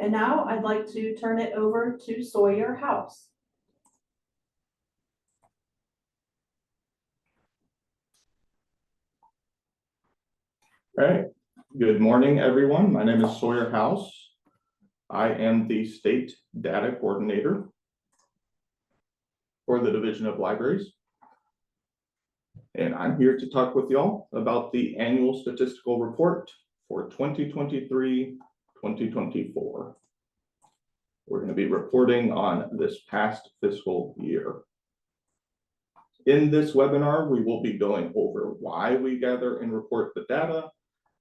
And now I'd like to turn it over to Sawyer House. All right, good morning, everyone. My name is Sawyer House. I am the State Data Coordinator for the Division of Libraries. And I'm here to talk with y'all about the Annual Statistical Report for 2023-2024. We're going to be reporting on this past fiscal year. In this webinar, we will be going over why we gather and report the data,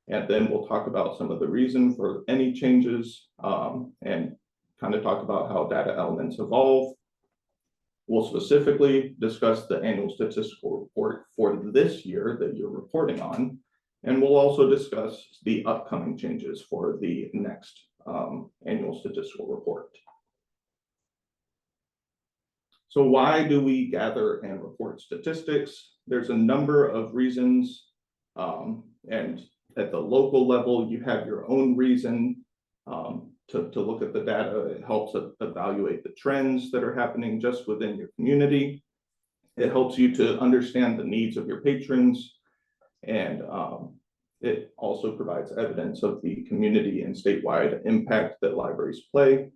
and then we'll talk about some of the reason for any changes and kind of talk about how data elements evolve. We'll specifically discuss the annual statistical report for this year that you're reporting on, and we'll also discuss the upcoming changes for the next annual statistical report. So why do we gather and report statistics? There's a number of reasons, and at the local level, you have your own reason to look at the data. It helps evaluate the trends that are happening just within your community. It helps you to understand the needs of your patrons, and it also provides evidence of the community and statewide impact that libraries play.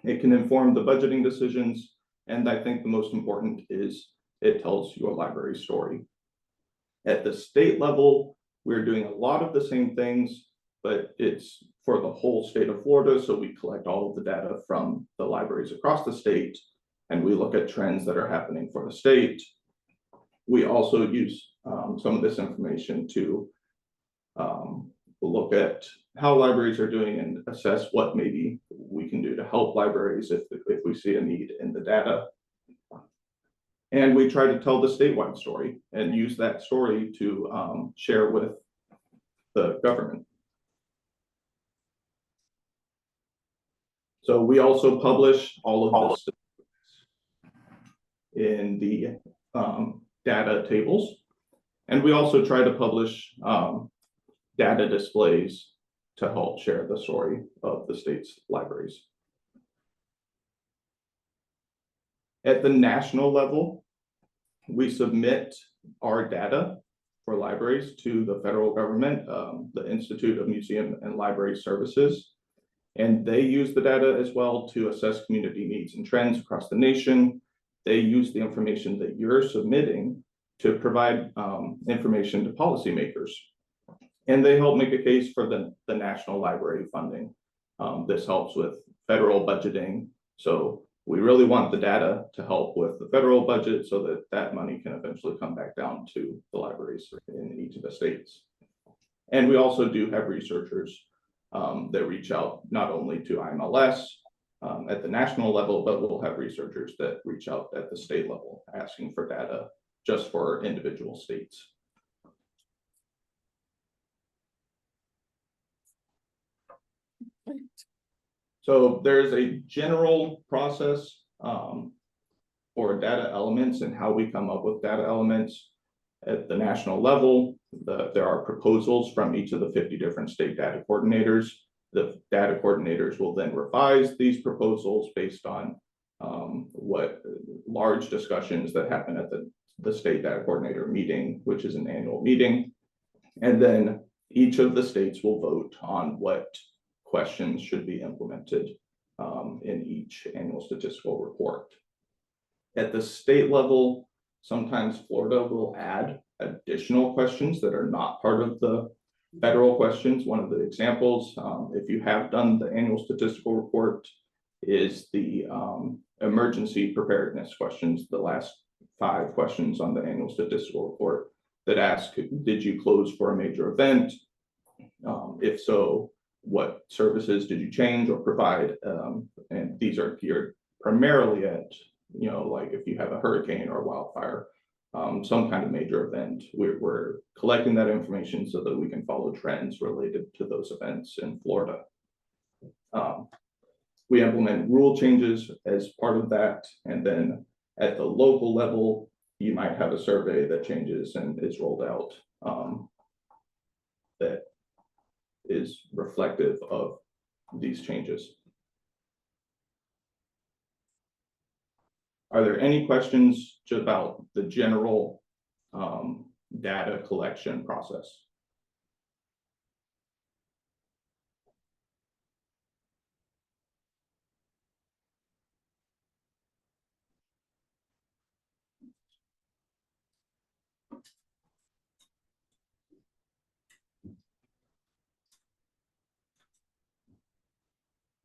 It can inform the budgeting decisions, and I think the most important is it tells your library story. At the state level, we're doing a lot of the same things, but it's for the whole state of Florida. So we collect all of the data from the libraries across the state, and we look at trends that are happening for the state. We also use some of this information to look at how libraries are doing and assess what maybe we can do to help libraries if we see a need in the data. And we try to tell the statewide story and use that story to share with the government. So we also publish all of this in the data tables. And we also try to publish data displays to help share the story of the state's libraries. At the national level, we submit our data for libraries to the federal government, the Institute of Museum and Library Services, and they use the data as well to assess community needs and trends across the nation. They use the information that you're submitting to provide information to policymakers, and they help make a case for the national library funding. This helps with federal budgeting, so we really want the data to help with the federal budget so that that money can eventually come back down to the libraries in each of the states. And we also do have researchers that reach out not only to IMLS at the national level, but we'll have researchers that reach out at the state level asking for data just for individual states. So there's a general process for data elements and how we come up with data elements. At the national level, there are proposals from each of the 50 different state data coordinators. The data coordinators will then revise these proposals based on what large discussions that happen at the state data coordinator meeting, which is an annual meeting. And then each of the states will vote on what questions should be implemented in each annual statistical report. At the state level, sometimes Florida will add additional questions that are not part of the federal questions. One of the examples, if you have done the annual statistical report, is the emergency preparedness questions, the last 5 questions on the annual statistical report that ask, did you close for a major event? If so, what services did you change or provide? And these are geared primarily at, like if you have a hurricane or a wildfire, some kind of major event. We're collecting that information so that we can follow trends related to those events in Florida. We implement rule changes as part of that. And then at the local level, you might have a survey that changes and is rolled out that is reflective of these changes. Are there any questions about the general data collection process?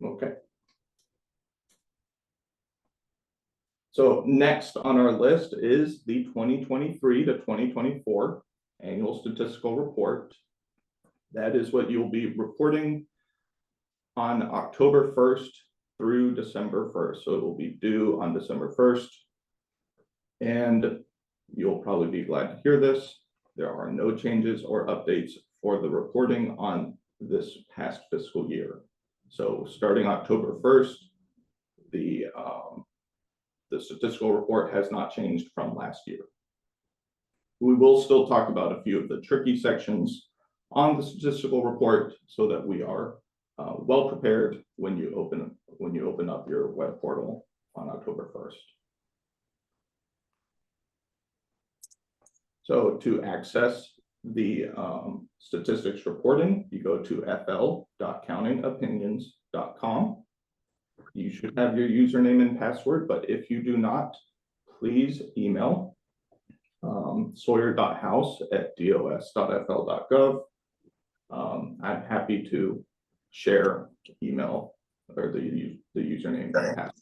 Okay. So next on our list is the 2023 to 2024 Annual Statistical Report. That is what you'll be reporting on October 1st through December 1st. So it will be due on December 1st. And you'll probably be glad to hear this. There are no changes or updates for the reporting on this past fiscal year. So starting October 1st, the statistical report has not changed from last year. We will still talk about a few of the tricky sections on the statistical report so that we are well prepared when you open up your web portal on October 1st. So to access the statistics reporting, you go to fl.countingopinions.com. You should have your username and password, but if you do not, please email sawyer.house@dos.fl.gov. I'm happy to share email or the username and password.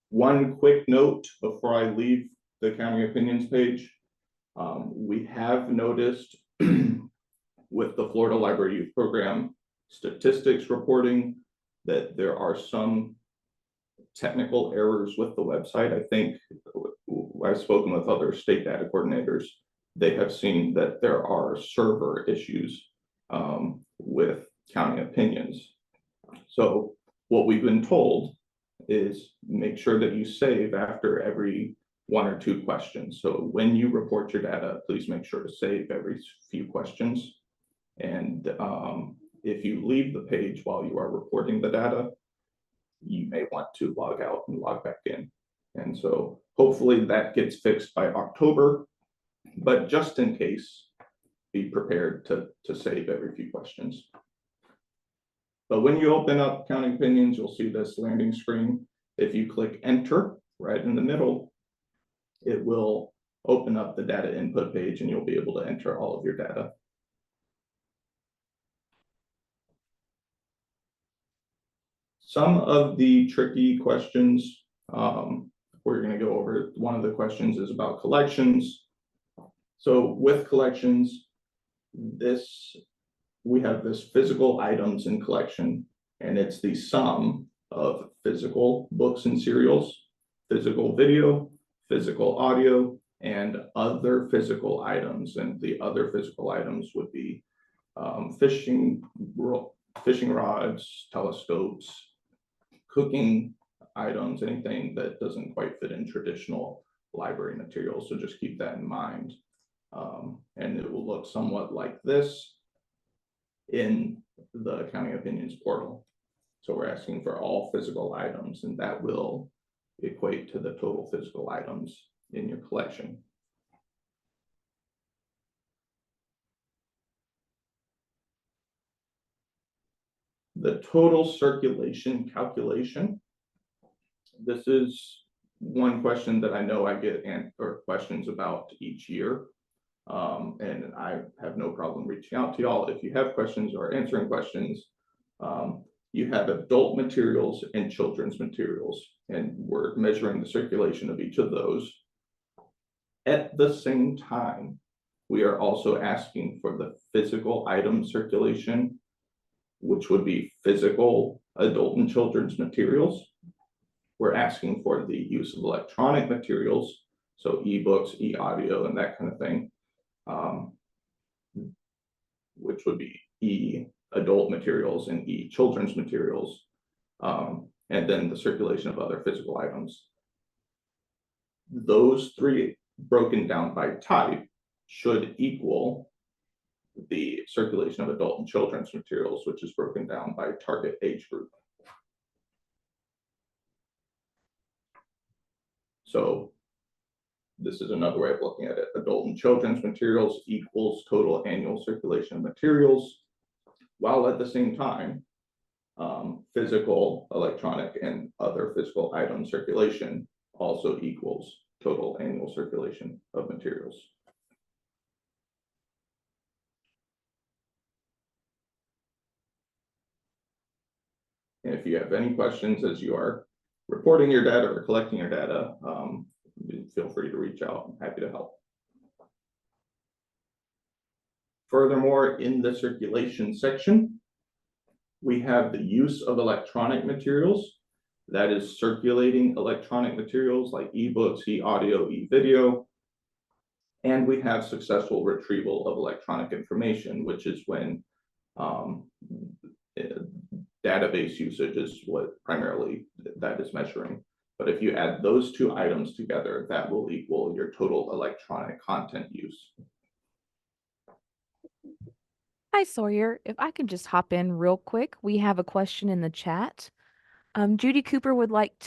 One quick note before I leave the Counting Opinions page. We have noticed with the Florida Library Youth Program statistics reporting that there are some technical errors with the website. I think I've spoken with other state data coordinators. They have seen that there are server issues with Counting Opinions. So what we've been told is make sure that you save after every 1 or 2 questions. So when you report your data, please make sure to save every few questions. And if you leave the page while you are reporting the data, you may want to log out and log back in. And so hopefully that gets fixed by October, but just in case, be prepared to save every few questions. But when you open up Counting Opinions, you'll see this landing screen. If you click enter right in the middle, it will open up the data input page and you'll be able to enter all of your data. Some of the tricky questions, we're going to go over. One of the questions is about collections. So with collections, we have this physical items in collection, and it's the sum of physical books and serials, physical video, physical audio, and other physical items. And the other physical items would be fishing rods, telescopes, cooking items, anything that doesn't quite fit in traditional library materials. So just keep that in mind. And it will look somewhat like this in the Counting Opinions portal. So we're asking for all physical items, and that will equate to the total physical items in your collection. The total circulation calculation. This is one question that I know I get questions about each year. And I have no problem reaching out to y'all if you have questions or answering questions. You have adult materials and children's materials, and we're measuring the circulation of each of those. At the same time, we are also asking for the physical item circulation, which would be physical adult and children's materials. We're asking for the use of electronic materials, so ebooks, e-audio, and that kind of thing, which would be e-adult materials and e-children's materials, and then the circulation of other physical items. Those three broken down by type should equal the circulation of adult and children's materials, which is broken down by target age group. So this is another way of looking at it. Adult and children's materials equals total annual circulation of materials, while at the same time, physical, electronic, and other physical item circulation also equals total annual circulation of materials. And if you have any questions as you are reporting your data or collecting your data, feel free to reach out. I'm happy to help. Furthermore, in the circulation section, we have the use of electronic materials. That is circulating electronic materials like ebooks, e-audio, e-video. And we have successful retrieval of electronic information, which is when database usage is what primarily that is measuring. But if you add those two items together, that will equal your total electronic content use. Hi, Sawyer. If I can just hop in real quick, we have a question in the chat. Judy Cooper would like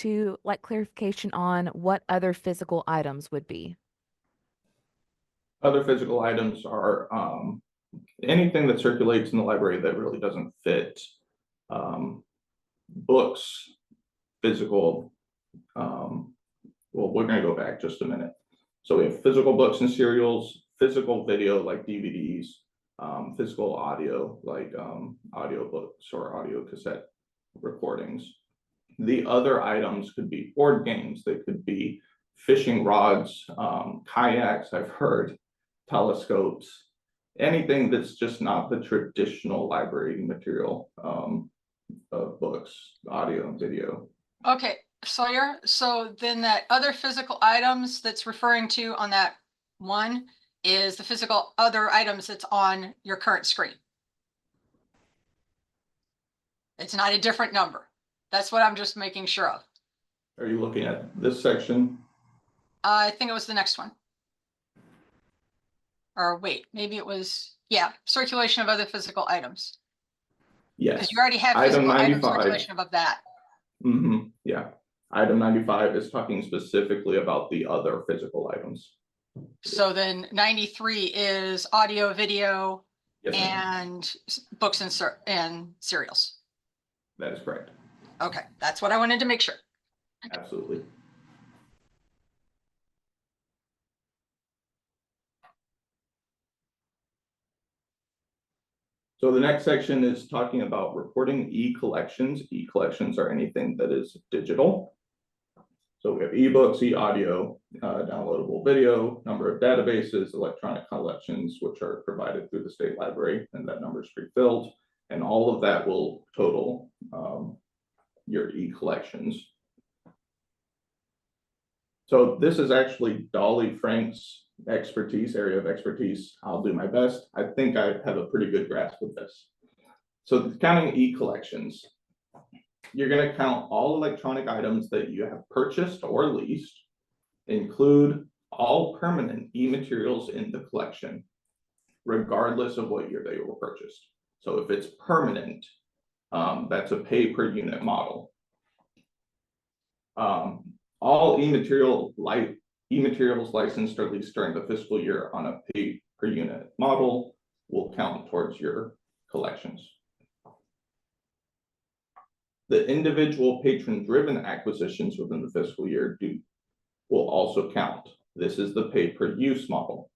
clarification on what other physical items would be. Other physical items are anything that circulates in the library that really doesn't fit. Books, physical, well, we're going to go back just a minute. So we have physical books and serials, physical video like DVDs, physical audio like audio books or audio cassette recordings. The other items could be board games, they could be fishing rods, kayaks, I've heard, telescopes, anything that's just not the traditional library material of books, audio, and video. Okay, Sawyer, so then that other physical items that's referring to on that one is the physical other items that's on your current screen. It's not a different number. That's what I'm just making sure of. Are you looking at this section? I think it was the next one. Or wait, maybe it was, yeah, circulation of other physical items. Yes. Because you already have Item physical item 95. circulation above that. Yeah. Item 95 is talking specifically about the other physical items. So then 93 is audio, video, Yes, and books and serials. that is correct. Okay, that's what I wanted to make sure. Absolutely. So the next section is talking about reporting e-collections. E-collections are anything that is digital. So we have ebooks, e-audio, downloadable video, number of databases, electronic collections, which are provided through the state library, and that number is pre-filled. And all of that will total your e-collections. So this is actually Dolly Frank's area of expertise. I'll do my best. I think I have a pretty good grasp of this. So counting e-collections, you're going to count all electronic items that you have purchased or leased, include all permanent e-materials in the collection, regardless of what year they were purchased. So if it's permanent, that's a pay per unit model. All e-materials licensed or leased during the fiscal year on a pay per unit model will count towards your collections. The individual patron-driven acquisitions within the fiscal year will also count. This is the pay per use model.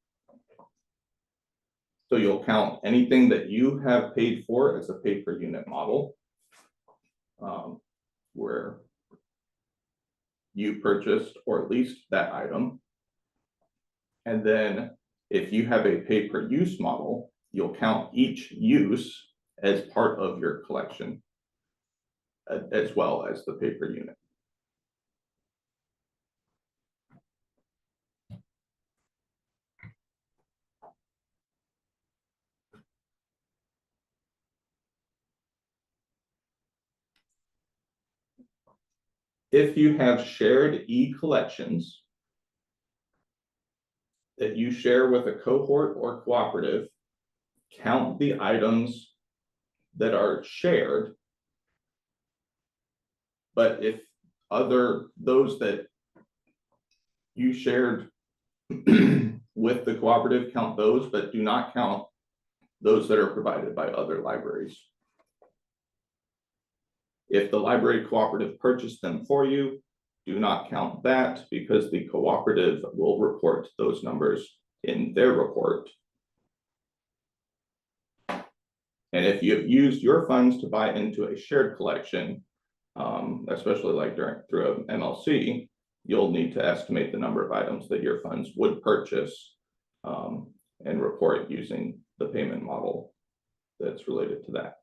So you'll count anything that you have paid for as a pay per unit model, where you purchased or leased that item. And then if you have a pay per use model, you'll count each use as part of your collection, as well as the pay per unit. If you have shared e-collections that you share with a cohort or cooperative, count the items that are shared. But if those that you shared with the cooperative, count those, but do not count those that are provided by other libraries. If the library cooperative purchased them for you, do not count that because the cooperative will report those numbers in their report. And if you've used your funds to buy into a shared collection, especially like through an MLC, you'll need to estimate the number of items that your funds would purchase and report using the payment model that's related to that.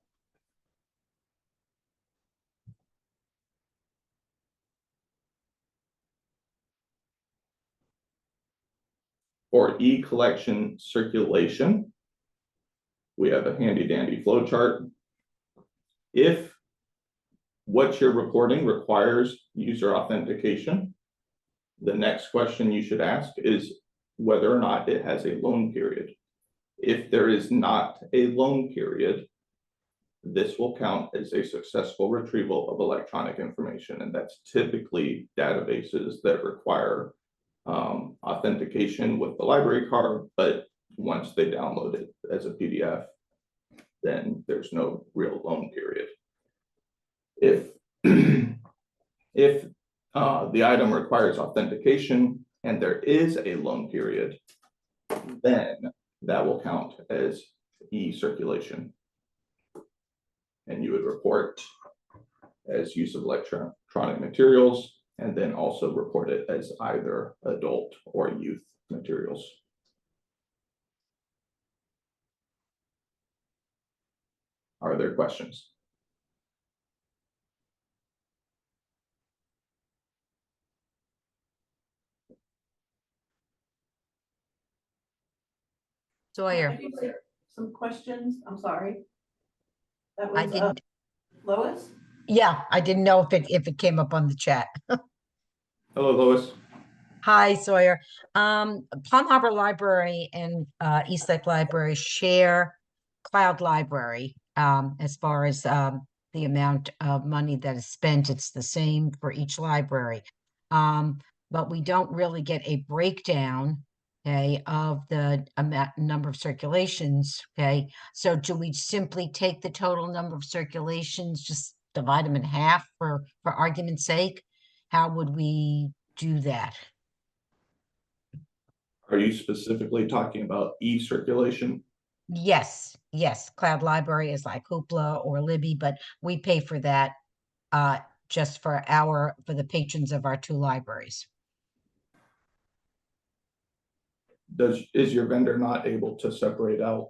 For e-collection circulation, we have a handy dandy flow chart. If what you're reporting requires user authentication, the next question you should ask is whether or not it has a loan period. If there is not a loan period, this will count as a successful retrieval of electronic information, and that's typically databases that require authentication with the library card, but once they download it as a PDF, then there's no real loan period. If the item requires authentication and there is a loan period, then that will count as e-circulation. And you would report as use of electronic materials, and then also report it as either adult or youth materials. Are there questions? Sawyer, Did you say some questions? I'm sorry. That I was didn't, Lois? yeah, I didn't know if it came up on the chat. Hello, Lois. Hi, Sawyer. Palm Harbor Library and Eastlake Library share Cloud Library. As far as the amount of money that is spent, it's the same for each library. But we don't really get a breakdown, okay, of the number of circulations, okay? So do we simply take the total number of circulations, just divide them in half for argument's sake? How would we do that? Are you specifically talking about e-circulation? Yes, yes. Cloud Library is like Hoopla or Libby, but we pay for that just for the patrons of our two libraries. Is your vendor not able to separate out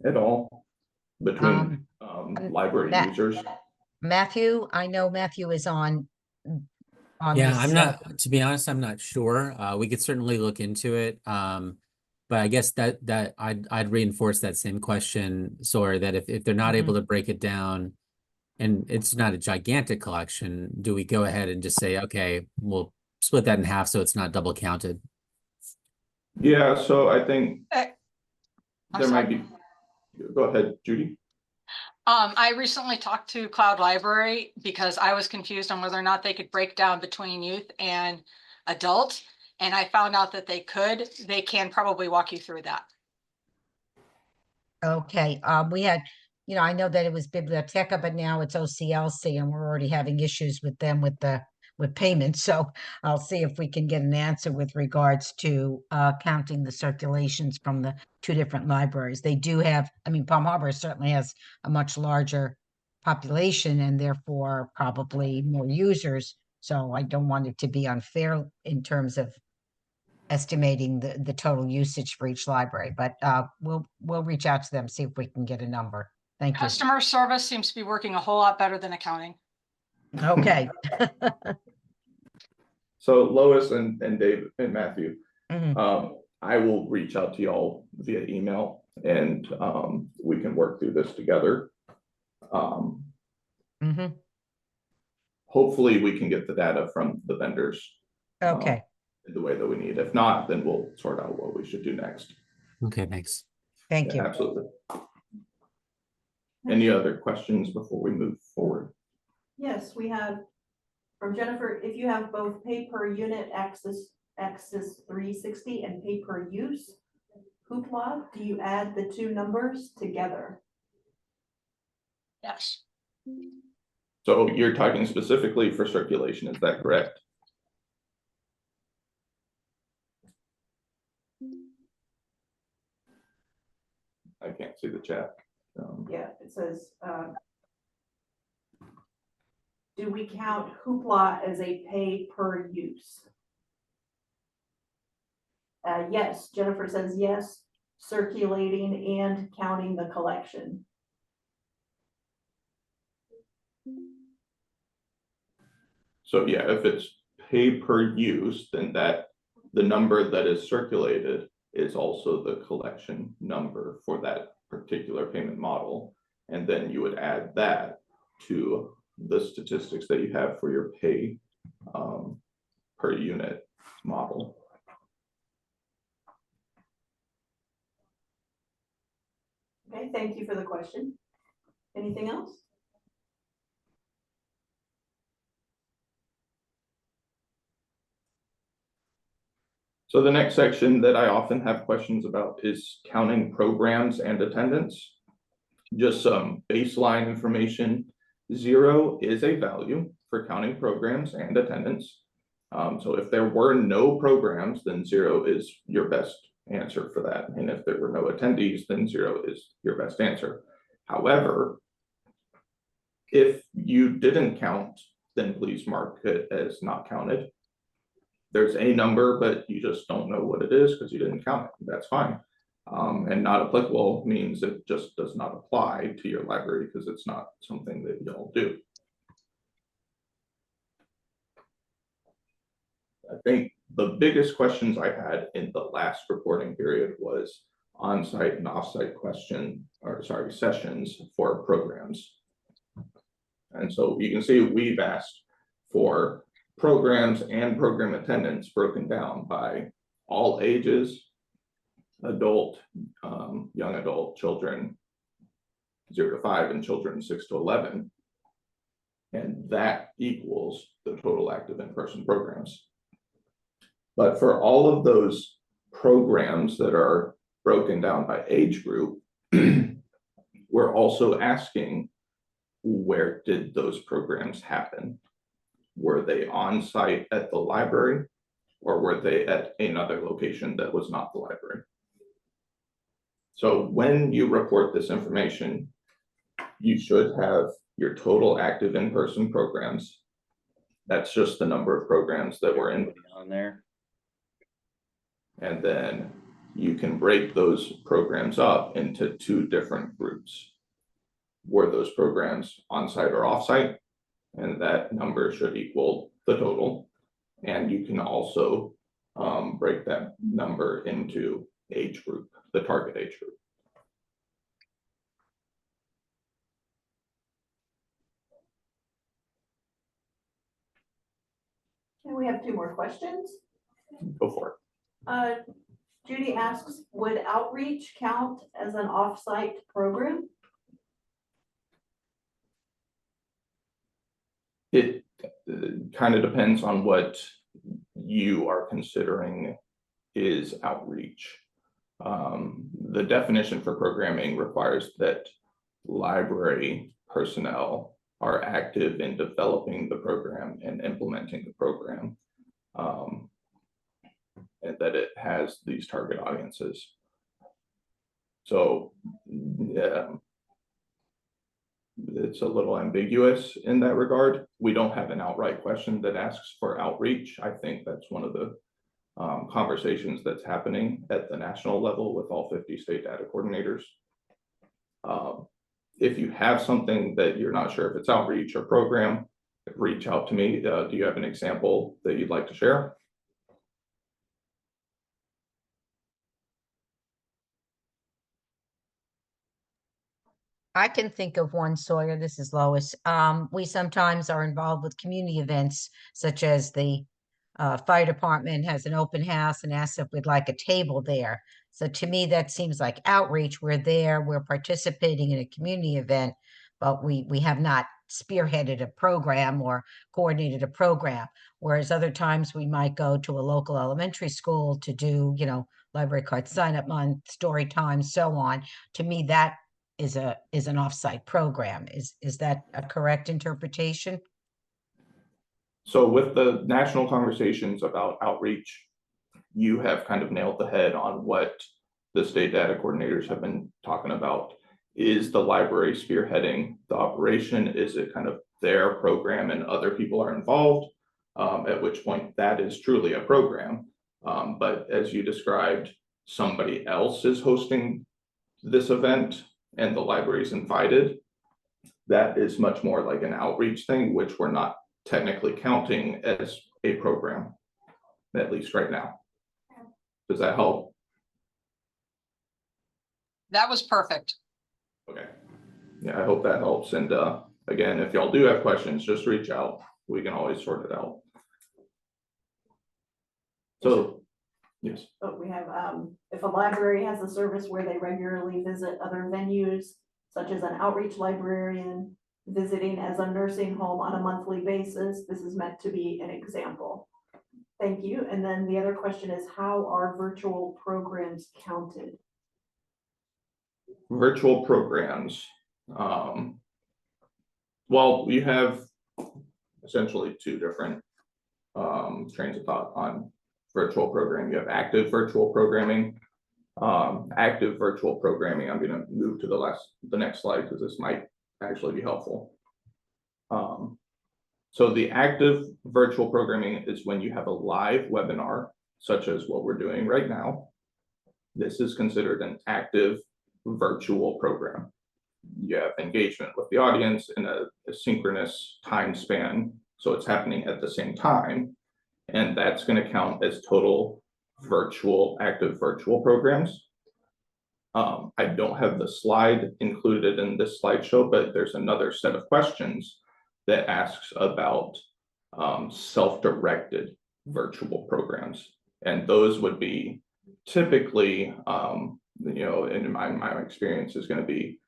at all between library users? Matthew, I know Matthew is on Yeah, this, I'm not, to be honest, I'm not sure. We could certainly look into it. But I guess that I'd reinforce that same question, Sawyer, that if they're not able to break it down and it's not a gigantic collection, do we go ahead and just say, okay, we'll split that in half so it's not double counted? Yeah, so I think I'm there might sorry. be, go ahead, Judy. I recently talked to Cloud Library because I was confused on whether or not they could break down between youth and adult. And I found out that they could. They can probably walk you through that. Okay, we had, I know that it was Biblioteca, but now it's OCLC, and we're already having issues with them with payment. So I'll see if we can get an answer with regards to counting the circulations from the two different libraries. They do have, Palm Harbor certainly has a much larger population and therefore probably more users. So I don't want it to be unfair in terms of estimating the total usage for each library, but we'll reach out to them, see if we can get a number. Thank you. Customer service seems to be working a whole lot better than accounting. Okay. So Lois and Dave and Matthew, Mhm. I will reach out to y'all via email and we can work through this together. Mhm. Hopefully we can get the data from the vendors. Okay, The way that we need. If not, then we'll sort out what we should do next. Okay, thanks. thank you. Absolutely. Any other questions before we move forward? Yes, we have From Jennifer, if you have both pay per unit access 360 and pay per use hoopla, do you add the two numbers together? Yes. So you're talking specifically for circulation, is that correct? I can't see the chat. Yeah, it says, do we count hoopla as a pay per use? Yes, Jennifer says yes, circulating and counting the collection. So yeah, if it's pay per use, then the number that is circulated is also the collection number for that particular payment model. And then you would add that to the statistics that you have for your pay per unit model. Okay, thank you for the question. Anything else? So the next section that I often have questions about is counting programs and attendance. Just some baseline information. 0 is a value for counting programs and attendance. So if there were no programs, then 0 is your best answer for that. And if there were no attendees, then 0 is your best answer. However, if you didn't count, then please mark it as not counted. There's a number, but you just don't know what it is because you didn't count it. That's fine. And not applicable means it just does not apply to your library because it's not something that y'all do. I think the biggest questions I had in the last reporting period was on-site and off-site sessions for programs. And so you can see we've asked for programs and program attendance broken down by all ages, adult, young adult, children 0 to 5, and children 6 to 11. And that equals the total active in-person programs. But for all of those programs that are broken down by age group, we're also asking, where did those programs happen? Were they on site at the library, or were they at another location that was not the library? So when you report this information, you should have your total active in-person programs. That's just the number of programs that were in on there. And then you can break those programs up into 2 different groups. Were those programs on-site or off-site? And that number should equal the total. And you can also break that number into age group, the target age group. And we have 2 more questions. Go for it. Judy asks, would outreach count as an off-site program? It kind of depends on what you are considering is outreach. The definition for programming requires that library personnel are active in developing the program and implementing the program, and that it has these target audiences. So it's a little ambiguous in that regard. We don't have an outright question that asks for outreach. I think that's one of the conversations that's happening at the national level with all 50 state data coordinators. If you have something that you're not sure if it's outreach or program, reach out to me. Do you have an example that you'd like to share? I can think of one, Sawyer. This is Lois. We sometimes are involved with community events, such as the fire department has an open house and asks if we'd like a table there. So to me, that seems like outreach. We're there, we're participating in a community event, but we have not spearheaded a program or coordinated a program. Whereas other times we might go to a local elementary school to do, library card sign up month, story time, so on. To me, that is an offsite program. Is that a correct interpretation? So with the national conversations about outreach, you have kind of nailed the head on what the state data coordinators have been talking about. Is the library spearheading the operation? Is it kind of their program and other people are involved? At which point that is truly a program. But as you described, somebody else is hosting this event and the library is invited. That is much more like an outreach thing, which we're not technically counting as a program, at least right now. Does that help? That was perfect. Okay. Yeah, I hope that helps. And again, if y'all do have questions, just reach out. We can always sort it out. So, yes. But we have, if a library has a service where they regularly visit other venues, such as an outreach librarian visiting as a nursing home on a monthly basis, this is meant to be an example. Thank you. And then the other question is, how are virtual programs counted? Virtual programs. Well, you have essentially two different trains of thought on virtual programming. You have active virtual programming. Active virtual programming, I'm going to move to the next slide because this might actually be helpful. So the active virtual programming is when you have a live webinar, such as what we're doing right now. This is considered an active virtual program. You have engagement with the audience in a synchronous time span, so it's happening at the same time, and that's going to count as total active virtual programs. I don't have the slide included in this slideshow, but there's another set of questions that asks about self-directed virtual programs, and those would be typically, in my experience, is going to be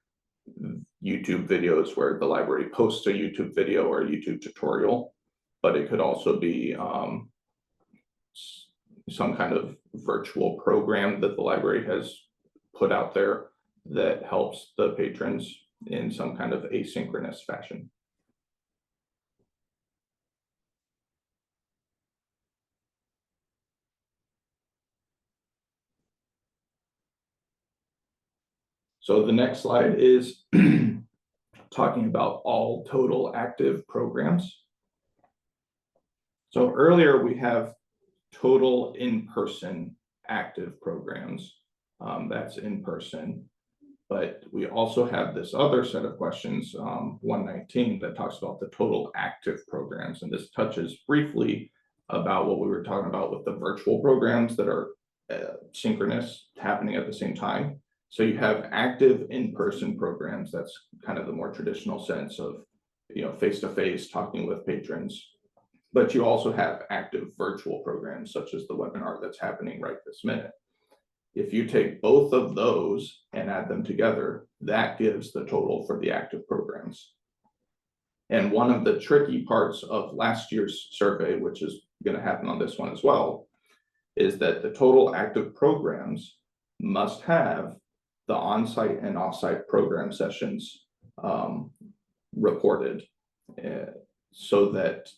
YouTube videos where the library posts a YouTube video or a YouTube tutorial, but it could also be some kind of virtual program that the library has put out there that helps the patrons in some kind of asynchronous fashion. So the next slide is talking about all total active programs. So earlier we have total in-person active programs. That's in person. But we also have this other set of questions, 119, that talks about the total active programs. And this touches briefly about what we were talking about with the virtual programs that are synchronous, happening at the same time. So you have active in-person programs. That's kind of the more traditional sense of, face-to-face talking with patrons. But you also have active virtual programs, such as the webinar that's happening right this minute. If you take both of those and add them together, that gives the total for the active programs. And one of the tricky parts of last year's survey, which is going to happen on this one as well, is that the total active programs must have the on-site and off-site program sessions reported, so that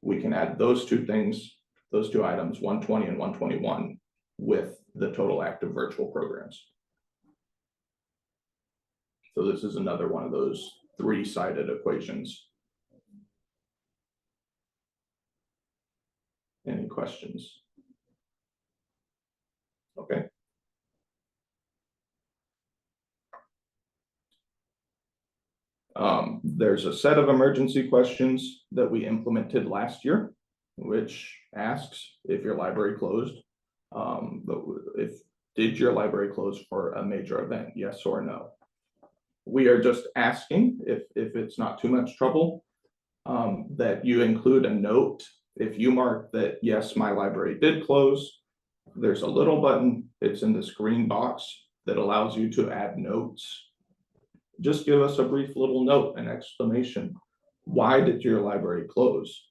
we can add those two things, those two items, 120 and 121, with the total active virtual programs. So this is another one of those three-sided equations. Any questions? Okay. There's a set of emergency questions that we implemented last year, which asks if your library closed. Did your library close for a major event, yes or no? We are just asking, if it's not too much trouble, that you include a note. If you mark that, yes, my library did close, there's a little button, it's in this green box that allows you to add notes. Just give us a brief little note, an explanation why did your library close?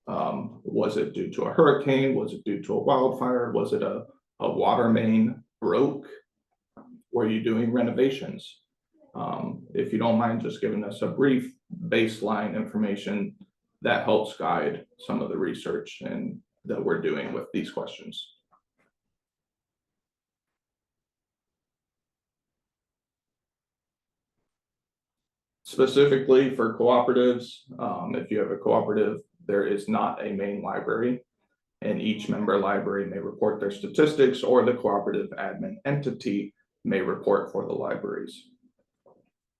Was it due to a hurricane? Was it due to a wildfire? Was it a water main broke? Were you doing renovations? If you don't mind just giving us a brief baseline information, that helps guide some of the research and that we're doing with these questions. Specifically for cooperatives, if you have a cooperative, there is not a main library, and each member library may report their statistics, or the cooperative admin entity may report for the libraries.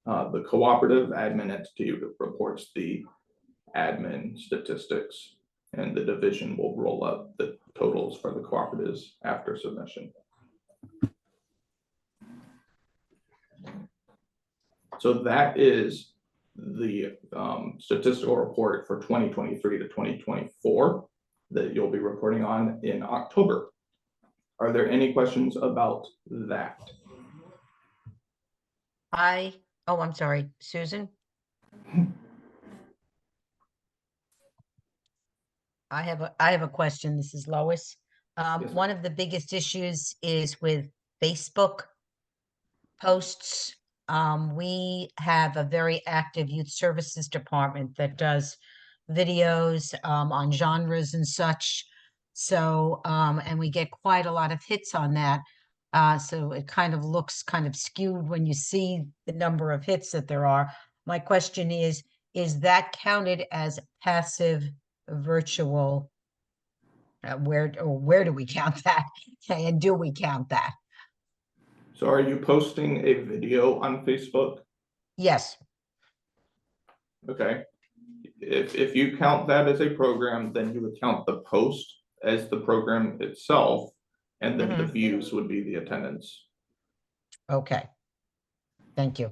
The cooperative admin entity reports the admin statistics, and the division will roll up the totals for the cooperatives after submission. So that is the statistical report for 2023 to 2024 that you'll be reporting on in October. Are there any questions about that? I'm sorry, Susan? I have a question. This is Lois. Yes, One of the biggest issues is with Facebook posts. We have a very active youth services department that does videos on genres and such. So, and we get quite a lot of hits on that. So it kind of looks kind of skewed when you see the number of hits that there are. My question is that counted as passive virtual? Where do we count that? And do we count that? so are you posting a video on Facebook? Yes. Okay. If you count that as a program, then you would count the post as the program itself, and then the views would be the attendance. Okay. Thank you.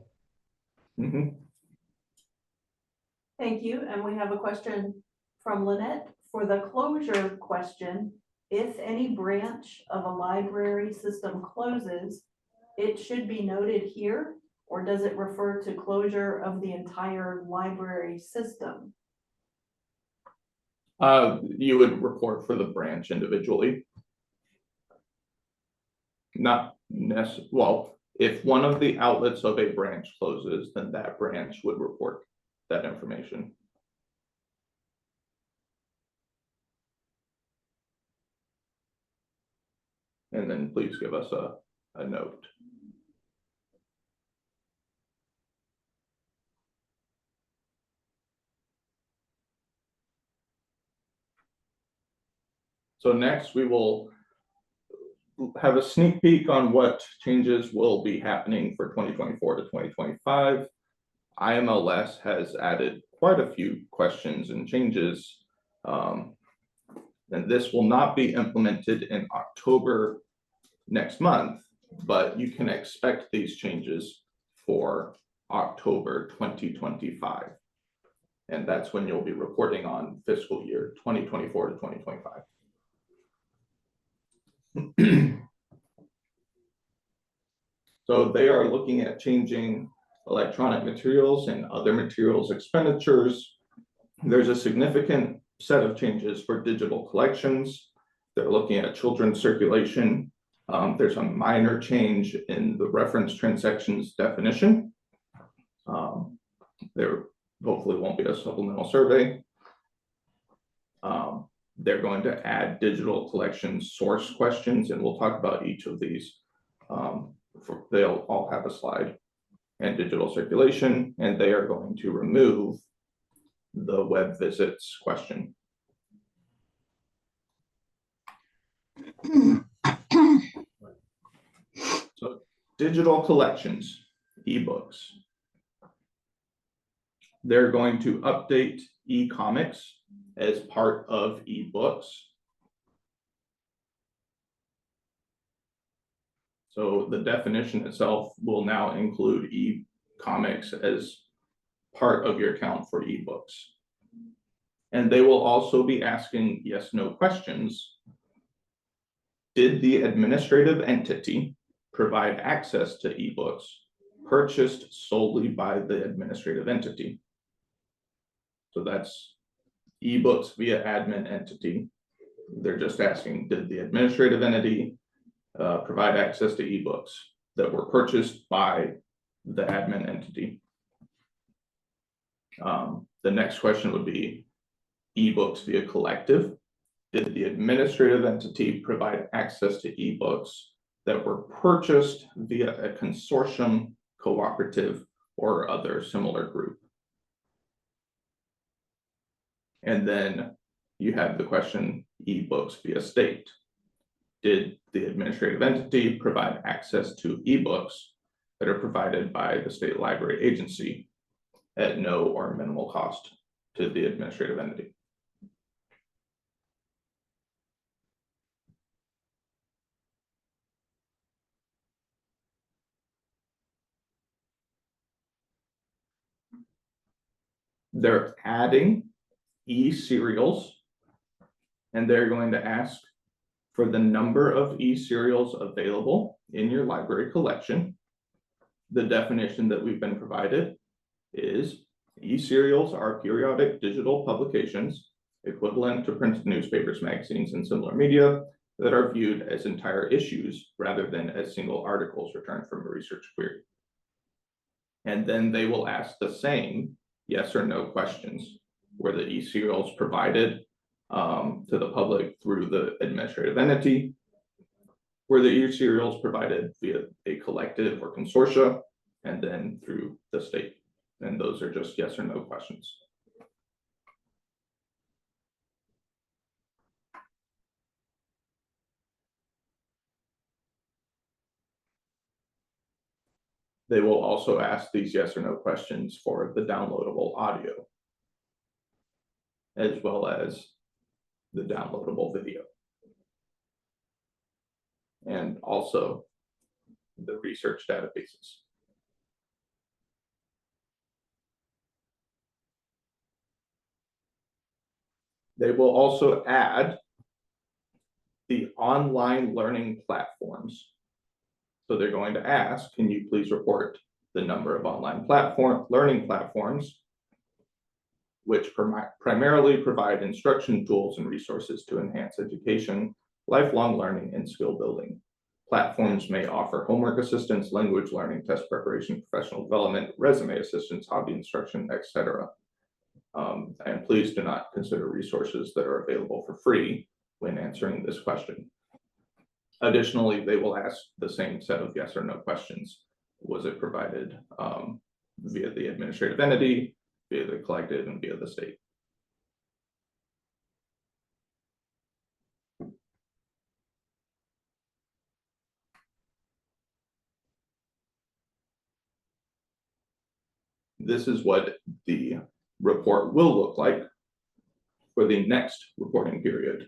Thank you, and we have a question from Lynette. For the closure question, if any branch of a library system closes, it should be noted here, or does it refer to closure of the entire library system? You would report for the branch individually. Not necessarily, well, if one of the outlets of a branch closes, then that branch would report that information. And then please give us a note. So next we will have a sneak peek on what changes will be happening for 2024 to 2025. IMLS has added quite a few questions and changes. And this will not be implemented in October next month, but you can expect these changes for October 2025. And that's when you'll be reporting on fiscal year 2024 to 2025. So they are looking at changing electronic materials and other materials expenditures. There's a significant set of changes for digital collections. They're looking at children's circulation. There's a minor change in the reference transactions definition. There hopefully won't be a supplemental survey. They're going to add digital collection source questions, and we'll talk about each of these. They'll all have a slide, and digital circulation, and they are going to remove the web visits question. So digital collections, ebooks. They're going to update e-comics as part of ebooks. So the definition itself will now include e-comics as part of your count for ebooks. And they will also be asking yes/no questions. Did the administrative entity provide access to ebooks purchased solely by the administrative entity? So that's ebooks via admin entity. They're just asking, did the administrative entity provide access to ebooks that were purchased by the admin entity? The next question would be ebooks via collective. Did the administrative entity provide access to ebooks that were purchased via a consortium, cooperative, or other similar group? And then you have the question, ebooks via state. Did the administrative entity provide access to ebooks that are provided by the state library agency at no or minimal cost to the administrative entity? They're adding e-serials, and they're going to ask for the number of e-serials available in your library collection. The definition that we've been provided is e-serials are periodic digital publications equivalent to printed newspapers, magazines, and similar media that are viewed as entire issues rather than as single articles returned from a research query. And then they will ask the same yes or no questions. Were the e-serials provided to the public through the administrative entity? Were the e-serials provided via a collective or consortia, and then through the state? And those are just yes or no questions. They will also ask these yes or no questions for the downloadable audio, as well as the downloadable video, and also the research databases. They will also add the online learning platforms. So they're going to ask, can you please report the number of online learning platforms which primarily provide instruction tools and resources to enhance education, lifelong learning, and skill building. Platforms may offer homework assistance, language learning, test preparation, professional development, resume assistance, hobby instruction, etc. And please do not consider resources that are available for free when answering this question. Additionally, they will ask the same set of yes or no questions. Was it provided via the administrative entity, via the collective, and via the state? This is what the report will look like for the next reporting period,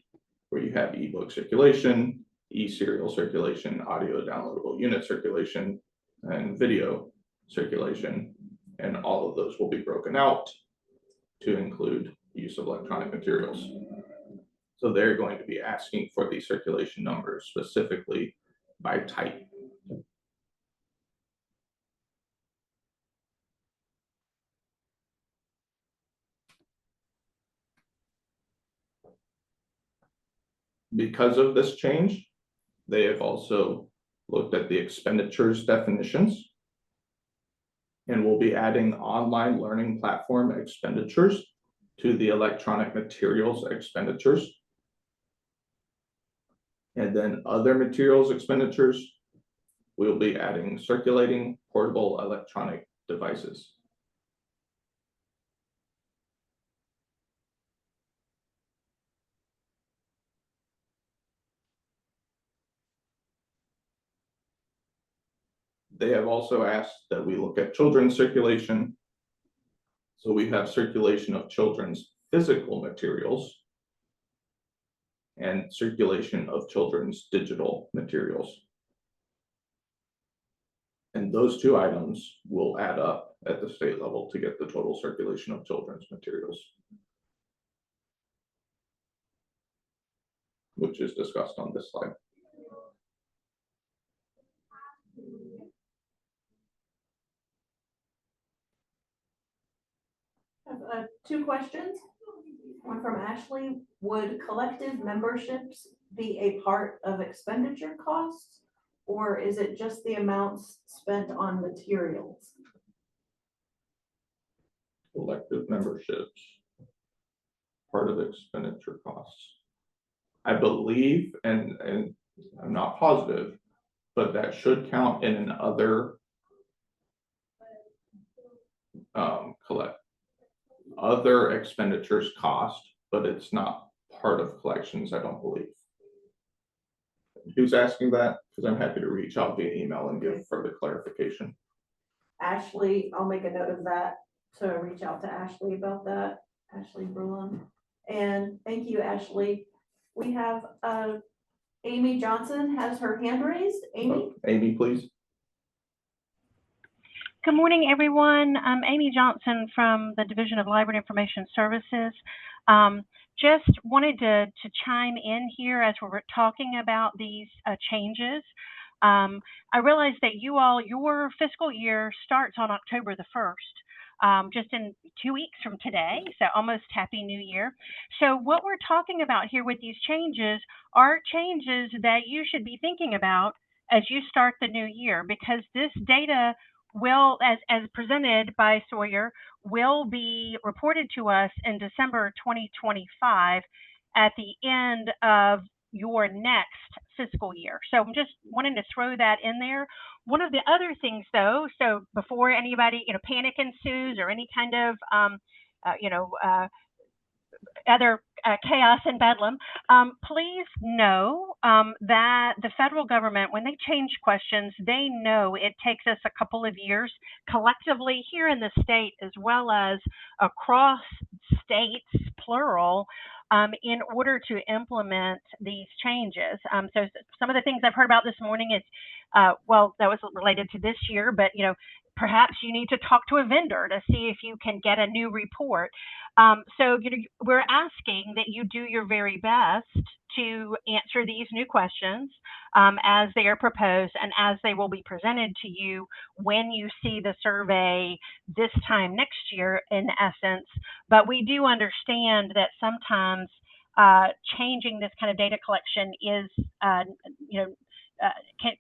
where you have ebook circulation, e-serial circulation, audio downloadable unit circulation, and video circulation. And all of those will be broken out to include use of electronic materials. So they're going to be asking for the circulation numbers specifically by type. Because of this change, they have also looked at the expenditures definitions and will be adding online learning platform expenditures to the electronic materials expenditures. And then other materials expenditures, we'll be adding circulating portable electronic devices. They have also asked that we look at children's circulation. So we have circulation of children's physical materials and circulation of children's digital materials. And those two items will add up at the state level to get the total circulation of children's materials, which is discussed on this slide. two questions. One from Ashley, would collective memberships be a part of expenditure costs? Or is it just the amounts spent on materials? Collective memberships. Part of expenditure costs. I believe, and I'm not positive, but that should count in an other collect other expenditures cost, but it's not part of collections, I don't believe. Who's asking that? Because I'm happy to reach out via email and give further clarification. Ashley, I'll make a note of that to reach out to Ashley about that, Ashley Brulon. And thank you, Ashley. We have Amy Johnson has her hand raised. Amy? Amy, please. Good morning, everyone. I'm Amy Johnson from the Division of Library and Information Services. Just wanted to chime in here as we're talking about these changes. I realize that your fiscal year starts on October the 1st, just in 2 weeks from today, so almost Happy New Year. So what we're talking about here with these changes are changes that you should be thinking about as you start the new year, because this data will, as presented by Sawyer, will be reported to us in December 2025 at the end of your next fiscal year. So I'm just wanting to throw that in there. One of the other things, though, so before anybody, panic ensues or any kind of, other chaos and bedlam, please know that the federal government, when they change questions, they know it takes us a couple of years collectively here in the state as well as across states, plural, in order to implement these changes. So some of the things I've heard about this morning is, well, that was related to this year, but perhaps you need to talk to a vendor to see if you can get a new report. So we're asking that you do your very best to answer these new questions as they are proposed and as they will be presented to you when you see the survey this time next year, in essence. But we do understand that sometimes changing this kind of data collection is,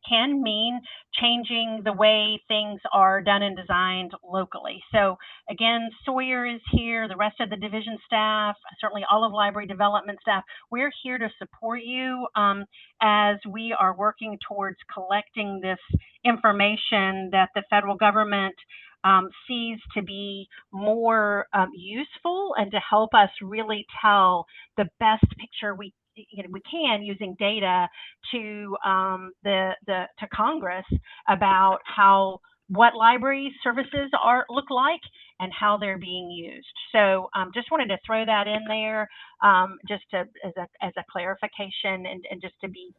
can mean changing the way things are done and designed locally. So again, Sawyer is here, the rest of the division staff, certainly all of library development staff. We're here to support you as we are working towards collecting this information that the federal government sees to be more useful and to help us really tell the best picture we can using data to to Congress about what library services look like and how they're being used. So just wanted to throw that in there just as a clarification and just to be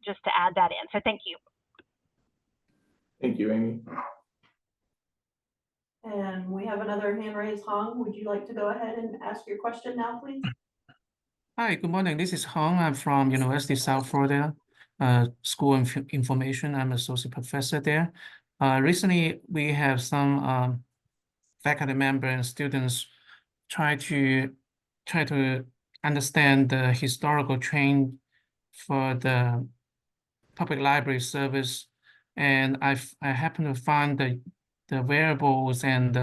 just to add that in. So thank you. Thank you, Amy. And we have another hand raised. Hong, would you like to go ahead and ask your question now, please? Hi, good morning. This is Hong. I'm from University of South Florida School of Information. I'm associate professor there. Recently, we have some faculty member and students try to understand the historical trend for the public library service, and I happen to find the variables and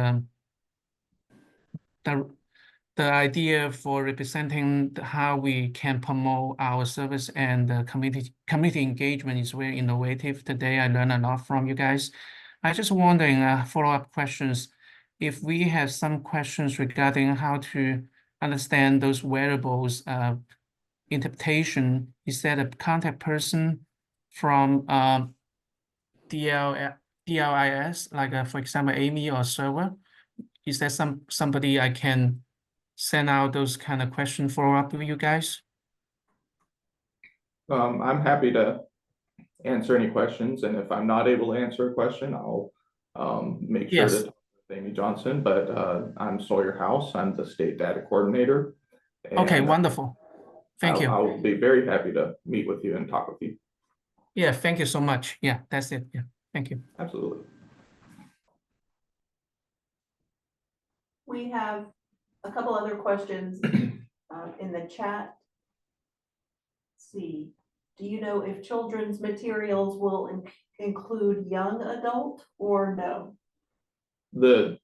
the idea for representing how we can promote our service and the community engagement is very innovative. Today, I learned a lot from you guys. I just wondering follow-up questions. If we have some questions regarding how to understand those variables interpretation, is that a contact person from DLIS, like for example, Amy or server? Is there somebody I can send out those kind of questions follow-up with you guys? I'm happy to answer any questions, and if I'm not able to answer a question, I'll make sure to talk with Amy Johnson, but I'm Sawyer House. I'm the state data coordinator. Okay, wonderful. Thank you. I'll be very happy to meet with you and talk with you. Yeah, thank you so much. Yeah, that's it. Yeah, thank you. Absolutely. We we have a couple other questions in the chat. Let's see, do you know if children's materials will include young adult or no? The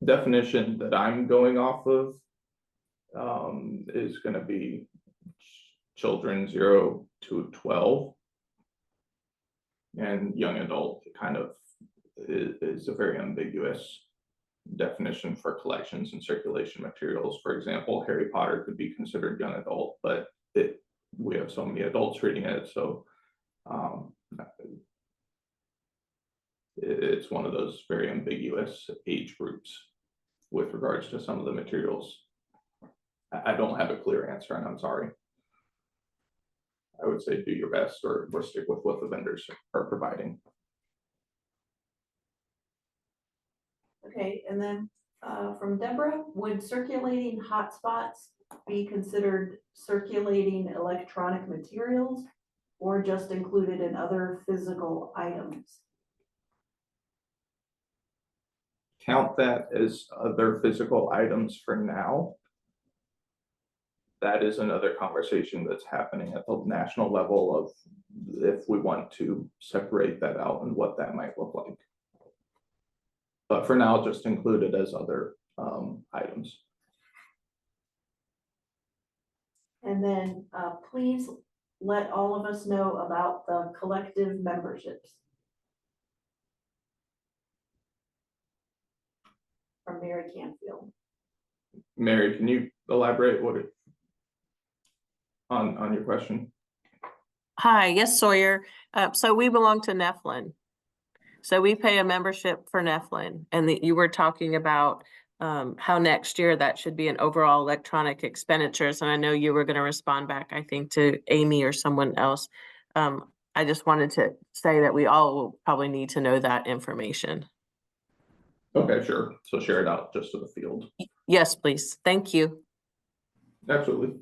definition that I'm going off of is going to be children 0 to 12, and young adult kind of is a very ambiguous definition for collections and circulation materials. For example, Harry Potter could be considered young adult, but we have so many adults reading it, so it's one of those very ambiguous age groups with regards to some of the materials. I don't have a clear answer, and I'm sorry. I would say do your best or stick with what the vendors are providing. Okay, and then from Deborah, would circulating hotspots be considered circulating electronic materials or just included in other physical items? Count that as other physical items for now. That is another conversation that's happening at the national level of if we want to separate that out and what that might look like. But for now, just include it as other items. And then please let all of us know about the collective memberships. From Mary Canfield. Mary, can you elaborate on your question? Hi, yes, Sawyer. So we belong to Nephlin. So we pay a membership for Nephlin, and you were talking about how next year that should be an overall electronic expenditures. And I know you were going to respond back, I think, to Amy or someone else. I just wanted to say that we all will probably need to know that information. Okay, sure. So share it out just to the field. Yes, please. Thank you. Absolutely.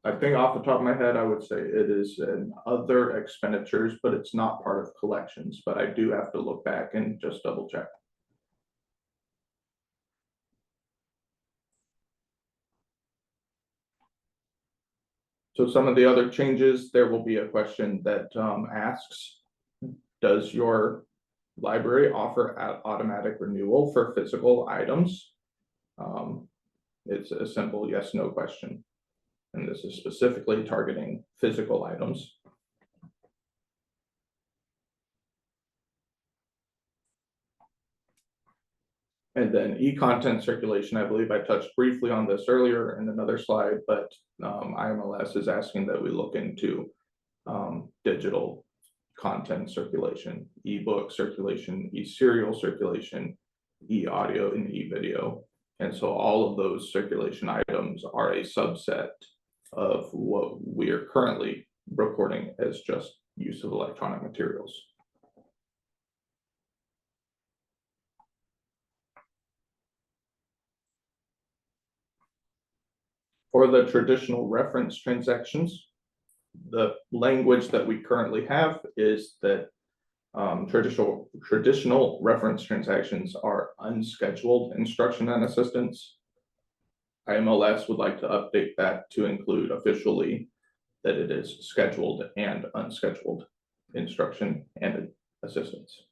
I think off the top of my head, I would say it is in other expenditures, but it's not part of collections, but I do have to look back and just double check. So some of the other changes, there will be a question that asks, does your library offer automatic renewal for physical items? It's a simple yes, no question. And this is specifically targeting physical items. And then e-content circulation, I believe I touched briefly on this earlier in another slide, but IMLS is asking that we look into digital content circulation, ebook circulation, e-serial circulation, e-audio, and e-video. And so all of those circulation items are a subset of what we are currently reporting as just use of electronic materials. For the traditional reference transactions, the language that we currently have is that traditional reference transactions are unscheduled instruction and assistance. IMLS would like to update that to include officially that it is scheduled and unscheduled instruction and assistance.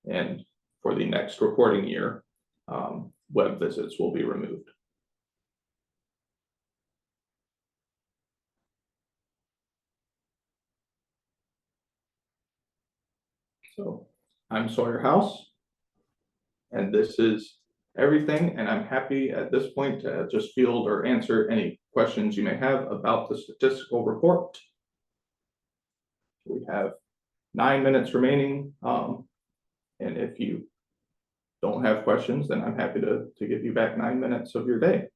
And for the next reporting year, web visits will be removed. So I'm Sawyer House, and this is everything. And I'm happy at this point to just field or answer any questions you may have about the statistical report. We have 9 minutes remaining. And if you don't have questions, then I'm happy to give you back 9 minutes of your day.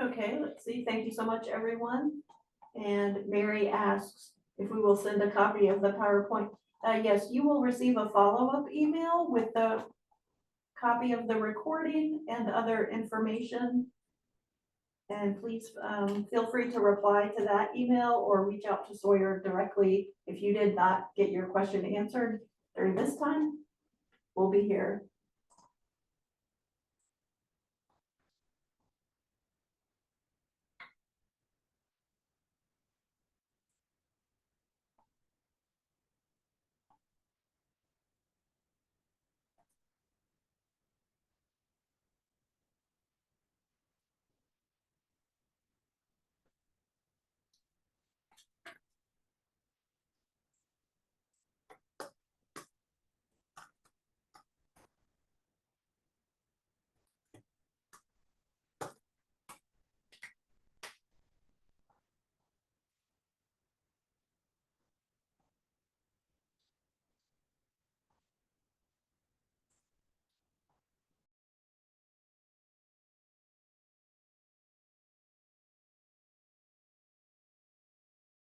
Okay, let's see. Thank you so much, everyone. And Mary asks if we will send a copy of the PowerPoint Yes, you will receive a follow-up email with the copy of the recording and other information. And please feel free to reply to that email or reach out to Sawyer directly if you did not get your question answered during this time. We'll be here